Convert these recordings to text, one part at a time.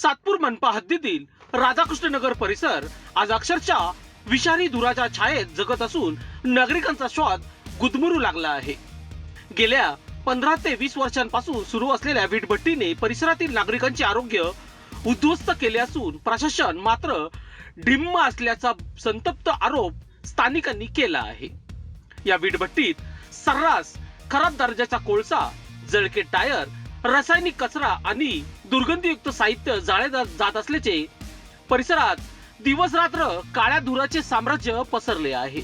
सातपूर मनपा हद्दीतील राधाकृष्ण नगर परिसर आज अक्षरशः विषारी धुराच्या छायेत जगत असून नागरिकांचा श्वास गुदमरू लागला आहे. गेल्या 15 ते 20 वर्षांपासून सुरू असलेल्या वीटभट्टीने परिसरातील नागरिकांचे आरोग्य उद्ध्वस्त केले असून प्रशासन मात्र ढिम्म असल्याचा संतप्त आरोप स्थानिकांनी केला आहे. या वीटभट्टीत सर्रास खराब दर्जाचा कोळसा, जळके टायर, रासायनिक कचरा आणि दुर्गंधीयुक्त साहित्य जाळले जात असल्याचे परिसरात दिवस रात्र काळ्या धुराचे साम्राज्य पसरले आहे.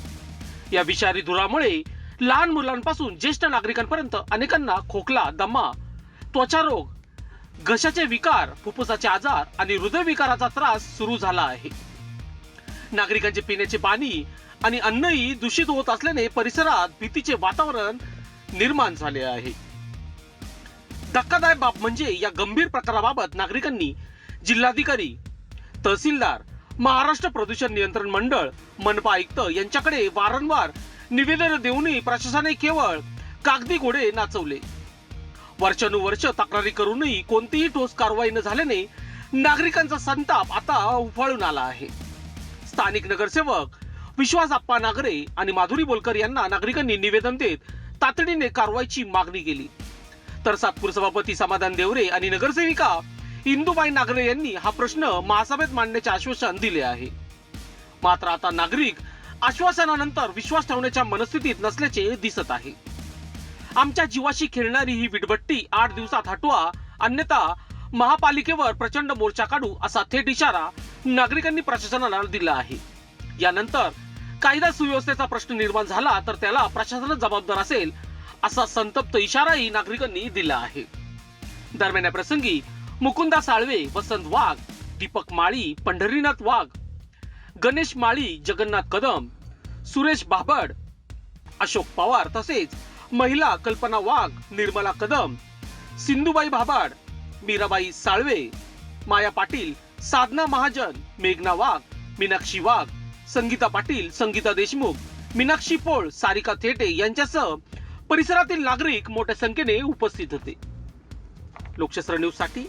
या विषारी धुरामुळे लहान मुलांपासून ज्येष्ठ नागरिकांपर्यंत अनेकांना खोकला, दमा, त्वचारोग, घशाचे विकार, फुफ्फुसाचे आजार आणि हृदयविकाराचा त्रास सुरू झाला आहे. नागरिकांचे पिण्याचे पाणी आणि अन्नही दूषित होत असल्याने परिसरात भीतीचे वातावरण निर्माण झाले आहे. धक्कादायक बाब म्हणजे या गंभीर प्रकाराबाबत नागरिकांनी जिल्हाधिकारी, तहसीलदार, महाराष्ट्र प्रदूषण नियंत्रण मंडळ, मनपा आयुक्त यांच्याकडे वारंवार निवेदन देऊनही प्रशासनाने केवळ कागदी घोडे नाचवले. वर्षानुवर्ष तक्रारी करूनही कोणतीही ठोस कारवाई न झाल्याने नागरिकांचा संताप आता उफाळून आला आहे. स्थानिक नगरसेवक विश्वास आप्पा नागरे आणि माधुरी बोलकर यांना नागरिकांनी निवेदन देत तातडीने कारवाईची मागणी केली. तर सातपूर सभापती समाधान देवरे आणि नगरसेविका इंदुबाई नागरे यांनी हा प्रश्न महासभेत मांडण्याचे आश्वासन दिले आहे. मात्र आता नागरिक आश्वासनानंतर विश्वास ठेवण्याच्या मनस्थितीत नसल्याचे दिसत आहे. आमच्या जीवाशी खेळणारी ही वीटभट्टी 8 दिवसात हटवा, अन्यथा महापालिकेवर प्रचंड मोर्चा काढू असा थेट इशारा नागरिकांनी प्रशासनाला दिला आहे. यानंतर कायदा सुव्यवस्थेचा प्रश्न निर्माण झाला तर त्याला प्रशासनच जबाबदार असेल असा संतप्त इशाराही नागरिकांनी दिला आहे. दरम्यान या प्रसंगी मुकुंदा साळवे, वसंत वाघ, दीपक माळी, पंढरीनाथ वाघ, गणेश माळी, जगन्नाथ कदम, सुरेश बाबड, अशोक पवार तसेच महिला कल्पना वाघ, निर्मला कदम, सिंधुबाई भाबाड, मीराबाई साळवे, माया पाटील, साधना महाजन, मेघना वाघ, मीनाक्षी वाघ, संगीता पाटील, संगीता देशमुख, मीनाक्षी पोळ, सारिका थेटे यांच्यासह परिसरातील नागरिक मोठ्या संख्येने उपस्थित होते. लोकशास्त्र न्यूज साठी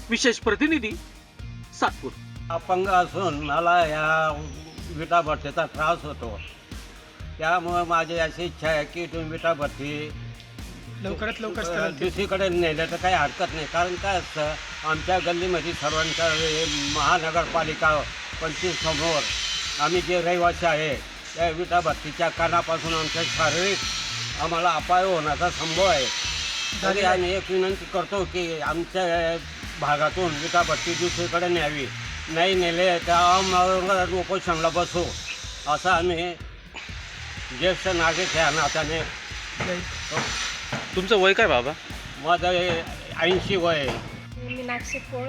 विशेष प्रतिनिधी सातपूर. अपंग असून मला या विटाभट्टीचा त्रास होतो. त्यामुळे माझी अशी इच्छा आहे की तुम्ही विटाभट्टी लवकरात लवकर दुसरीकडे नेलं तर काही हरकत नाही. कारण काय असतं, आमच्या गल्लीमध्ये सर्वांच्या महानगरपालिका 25 समोर आम्ही जे रहिवासी आहे त्या विटाभट्टीच्या कानापासून आमच्या शारीरिक आम्हाला अपाय होण्याचा संभव आहे. तरी आम्ही एक विनंती करतो की आमच्या भागातून विटाभट्टी दुसरीकडे न्यावी. नाही नेले तर आम्हाला उपोषणाला बसू असं आम्ही ज्येष्ठ नागरिक ह्या नात्याने. तुमचं वय काय बाबा? माझं 80 वय आहे. मीनाक्षी पोळ,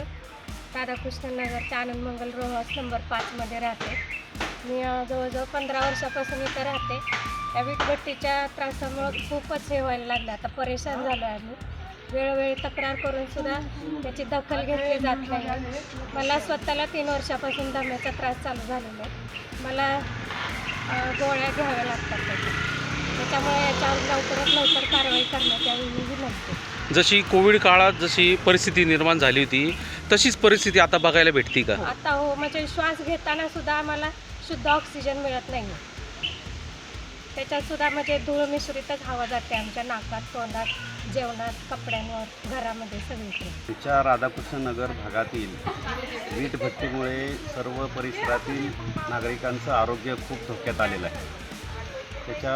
राधाकृष्ण नगरच्या आनंद मंगल रो हाऊस नंबर 5 मध्ये राहते. मी जवळजवळ 15 वर्षापासून इथं राहते. या वीटभट्टीच्या त्रासामुळे खूपच हे व्हायला लागलं. आता परेशान झालो आहे आम्ही. वेळोवेळी तक्रार करून सुद्धा त्याची दखल घेतली जात नाही. मला स्वतःला 3 वर्षापासून दम्याचा त्रास चालू झालेला आहे. मला गोळ्या घ्याव्या लागतात त्याच्यामुळे याच्यावर लवकरात लवकर कारवाई करण्यात यावी ही विनंती. जशी कोविड काळात जशी परिस्थिती निर्माण झाली होती तशीच परिस्थिती आता बघायला भेटते का? आता हो, म्हणजे श्वास घेताना सुद्धा आम्हाला शुद्ध ऑक्सिजन मिळत नाही. त्याच्यात सुद्धा म्हणजे धूळ मिश्रितच हवा जाते आमच्या नाकात, तोंडात, जेवणात, कपड्यांवर, घरामध्ये सगळीकडे. आमच्या राधाकृष्ण नगर भागातील वीटभट्टीमुळे सर्व परिसरातील नागरिकांचं आरोग्य खूप धोक्यात आलेलं आहे. त्याच्या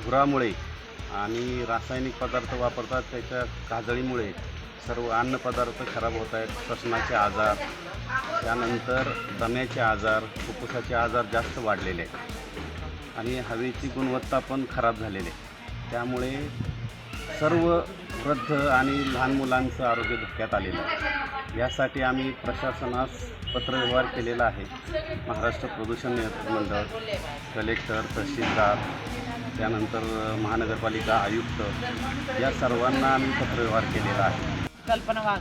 धुरामुळे आणि रासायनिक पदार्थ वापरतात त्याच्या काजळीमुळे सर्व अन्नपदार्थ खराब होत आहेत. श्वसनाचे आजार, त्यानंतर दम्याचे आजार, फुफ्फुसाचे आजार जास्त वाढलेले आहेत आणि हवेची गुणवत्ता पण खराब झालेली आहे. त्यामुळे सर्व वृद्ध आणि लहान मुलांचं आरोग्य धोक्यात आलेलं आहे. यासाठी आम्ही प्रशासनास पत्रव्यवहार केलेला आहे. महाराष्ट्र प्रदूषण नियंत्रण मंडळ, कलेक्टर, तहसीलदार, त्यानंतर महानगरपालिका आयुक्त या सर्वांना आम्ही पत्रव्यवहार केलेला आहे. कल्पना वाघ,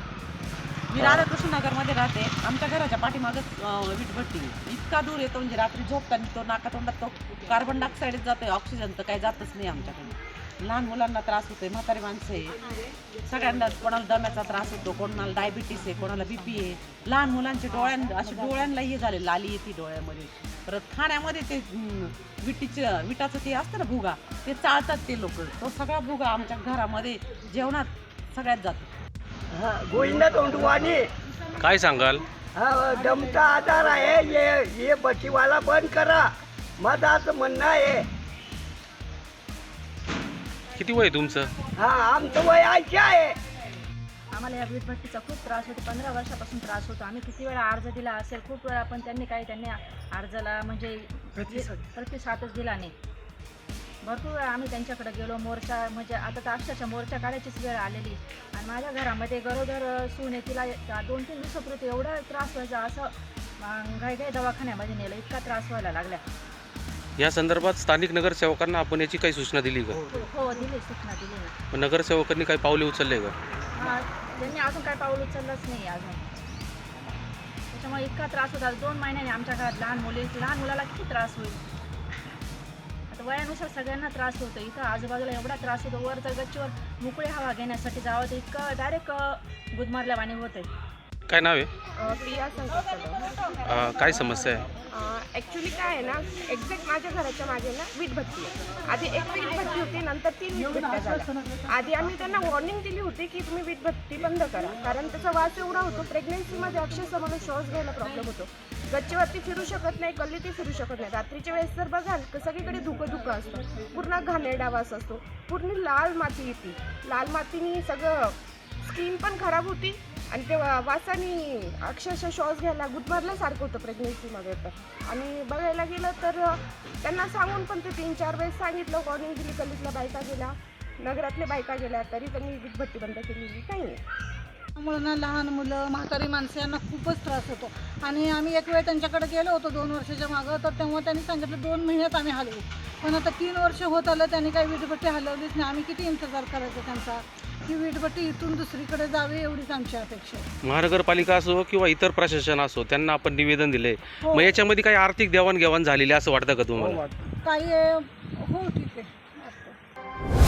मी राधाकृष्ण नगरमध्ये राहते. आमच्या घराच्या पाठीमागच वीटभट्टी. इतका दूर येतो म्हणजे रात्री झोपताना तो नाकातोंडात तो कार्बन डायऑक्साईडच जातो, ऑक्सिजन तर काही जातच नाही आमच्याकडे. लहान मुलांना त्रास होतोय, म्हातारी माणसं आहे, सगळ्यांना कोणाला दम्याचा त्रास होतो, कोणाला डायबिटीस आहे, कोणाला बीपी आहे, लहान मुलांचे डोळ्यांना हे झाले, लाली येते डोळ्यामध्ये. परत खाण्यामध्ये ते विटाचं ते असतं ना भुगा, ते चाळतात ते लोक. तो सगळा भुगा आमच्या घरामध्ये जेवणात सगळ्यात जातो. गोविंदा तोंडवानी काय सांगाल? दमचा आजार आहे, ये बटीवाला बंद करा, माझं असं म्हणणं आहे. किती वय तुमचं? आमचं वय 80 आहे. आम्हाला या वीटभट्टीचा खूप त्रास होतो, 15 वर्षापासून त्रास होतो. आम्ही किती वेळा अर्ज दिला असेल, खूप वेळा, पण त्यांनी अर्जाला म्हणजे प्रतिसादच दिला नाही. भरपूर वेळा आम्ही त्यांच्याकडे गेलो, मोर्चा म्हणजे आता तर अक्षरशः मोर्चा काढायचीच वेळ आलेली. आणि माझ्या घरामध्ये गरोदर सून आहे, तिला 2-3 दिवसापूर्वी एवढा त्रास व्हायचा, असं घाई दवाखान्यामध्ये नेलं, इतका त्रास व्हायला लागला. या संदर्भात स्थानिक नगरसेवकांना आपण याची काही सूचना दिली का? हो दिली, सूचना दिली ना. नगरसेवकांनी काही पावले उचलले का? त्यांनी अजून काय पाऊल उचललंच नाही अजून. त्याच्यामुळे इतका त्रास होता. 2 महिन्याने आमच्या घरात लहान मुलाला किती त्रास होईल. आता वयानुसार सगळ्यांना त्रास होतो. इथं आजूबाजूला एवढा त्रास होतो, वर तर गच्चीवर मोकळी हवा घेण्यासाठी जावं तर इतकं डायरेक्ट गुदमारल्यावाणी होतंय. काय नाव आहे? प्रिया संकेत. काय समस्या आहे? ॲक्च्युली काय आहे ना, एक्झॅक्ट माझ्या घराच्या मागे ना वीटभट्टी आहे. आधी एक वीटभट्टी होती, नंतर 3 वीटभट्ट्या झाल्या. आधी आम्ही त्यांना वॉर्निंग दिली होती की तुम्ही वीटभट्टी बंद करा, कारण त्याचा वास एवढा होतो. प्रेग्नेन्सीमध्ये अक्षरशः मला श्वास घ्यायला प्रॉब्लेम होतो. गच्चीवरती फिरू शकत नाही, गल्लीतही फिरू शकत नाही. रात्रीच्या वेळेस जर बघाल तर सगळीकडे धुकं असतं, पूर्ण घाणेरडा वास असतो, पूर्ण लाल माती येते. लाल मातीने सगळं स्किन पण खराब होती आणि ते वासाने अक्षरशः श्वास घ्यायला गुदमरल्यासारखं होतं प्रेग्नेन्सीमध्ये तर. आणि बघायला गेलं तर त्यांना सांगून पण ते 3-4 वेळेस सांगितलं, वॉर्निंग दिली, गल्लीतल्या बायका गेल्या, नगरातल्या बायका गेल्या, तरी त्यांनी वीटभट्टी बंद केलेली नाही आहे. त्यामुळे ना लहान मुलं, म्हातारी माणसं यांना खूपच त्रास होतो. आणि आम्ही एक वेळ त्यांच्याकडे गेलो होतो 2 वर्षाच्या मागं, तर तेव्हा त्यांनी सांगितलं 2 महिन्यात आम्ही हलवू. पण आता 3 वर्ष होत आलं, त्यांनी काही वीटभट्टी हलवलीच नाही. आम्ही किती इंतजार करायचा त्यांचा, की वीटभट्टी इथून दुसरीकडे जावी, एवढीच आमची अपेक्षा आहे. महानगरपालिका असो किंवा इतर प्रशासन असो, त्यांना आपण निवेदन दिले, हो. मग याच्यामध्ये काही आर्थिक देवाणघेवाण झालेली असं वाटतं का तुम्हाला? काही हो ठीक आहे.